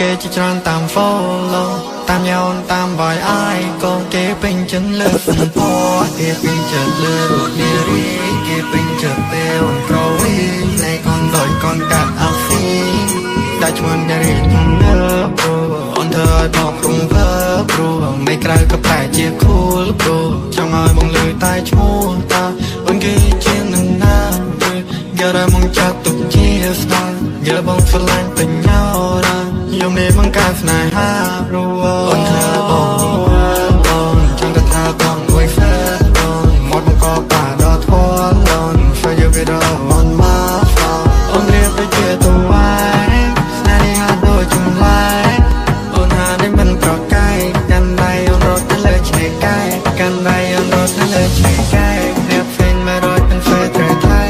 គេជាច្រើនតាម follow តាមញ៉ោនតាមបាយអាយកូនគេពេញចិត្តលើសំផស្សគេពេញចិត្តលើរូបនារីគេពេញចិត្តពេលអូនក្រវីណែកូនដូចកូនកាត់អាហ្វីដាច់ឈ្មោះនារីនៅអូនធ្វើឲ្យបងព្រំវើព្រោះមិនក្រៅក៏ប្រែជា cool ព្រោះចង់ឲ្យបងលើតែឈ្មោះតាអូនគេជានឹងណាយកតែមកចាត់ទុកជាស្ដាយយកបងស្រឡាញ់ពេញញ៉ោរ៉ាយំនេះមកការស្នេហាព្រោះអូនធ្វើបងចង់តែថាបងមួយហ្វេបងមកមកក៏ប៉ាដល់ធន់ឡន for you with on my phone អូនរៀបទៅជាទៅវ៉ៃស្នេហាដូចចម្លែកអូនហានេះមិនប្រកែកកាន់ដៃអូនរត់ទៅលើឆ្នេរកែកាន់ដៃអូនរត់ទៅលើឆ្នេរកែរៀបពេញមករត់เป็นเฟซត្រូវថៃ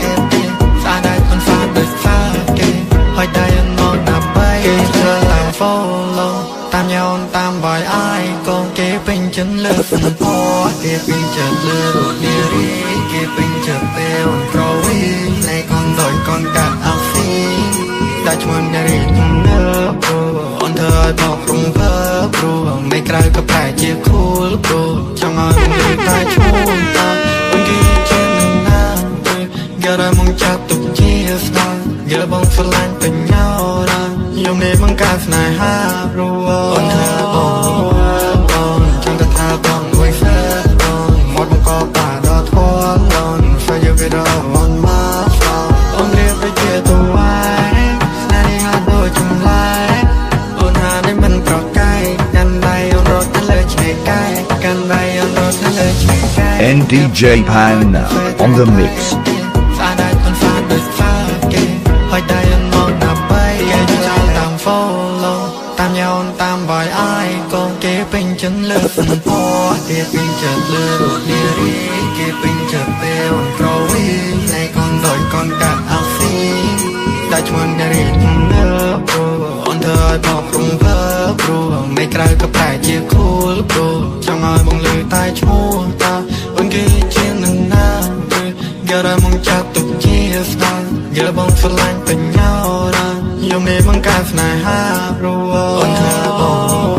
ស្អាតដែរអូនស្អាតដូចស្អាតគេហើយដៃអូនមកណាប់បីគេធ្វើតាម follow តាមញ៉ោនតាមបាយអាយកូនគេពេញចិត្តលើសំផស្សគេពេញចិត្តលើរូបនារីគេពេញចិត្តពេលអូនក្រវីណែកូនដូចកូនកាត់អាហ្វីដាច់ឈ្មោះនារីនៅអូនធ្វើឲ្យបងព្រំវើព្រោះមិនក្រៅក៏ប្រែជា cool ព្រោះចង់ឲ្យបងលើតែឈ្មោះតាអូនគេជានឹងណាយកតែមកចាត់ទុកជាស្ដាយយកបងស្រឡាញ់ពេញញ៉ោរ៉ាយំនេះមកការស្នេហាព្រោះអូនធ្វើបងចង់តែថាបងមួយហ្វេបងមកមកក៏ប៉ាដល់ធន់ឡន for you with on my phone អូនរៀបទៅជាទៅវ៉ៃស្នេហាដូចចម្លែកអូនហានេះមិនប្រកែកកាន់ដៃអូនរត់ទៅលើឆ្នេរកែកាន់ដៃអូនរត់ទៅលើឆ្នេរកែ NDJ Pan on the mix ស្អាតដែរអូនស្អាតដូចស្អាតគេហើយដៃអូនមកណាប់បីគេជាច្រើនតាម follow តាមញ៉ោនតាមបាយអាយកូនគេពេញចិត្តលើសំផស្សគេពេញចិត្តលើរូបនារីគេពេញចិត្តពេលអូនក្រវីណែកូនដូចកូនកាត់អាហ្វីដាច់ឈ្មោះនារីនៅអូនធ្វើឲ្យបងព្រំវើព្រោះមិនក្រៅក៏ប្រែជា cool ព្រោះចង់ឲ្យបងលើតែឈ្មោះតាអូនគេជានឹងណាយកតែមកចាត់ទុកជាស្ដាយយកបងស្រឡាញ់ពេញញ៉ោរ៉ាយំនេះមកការស្នេហាព្រោះអូនធ្វើបង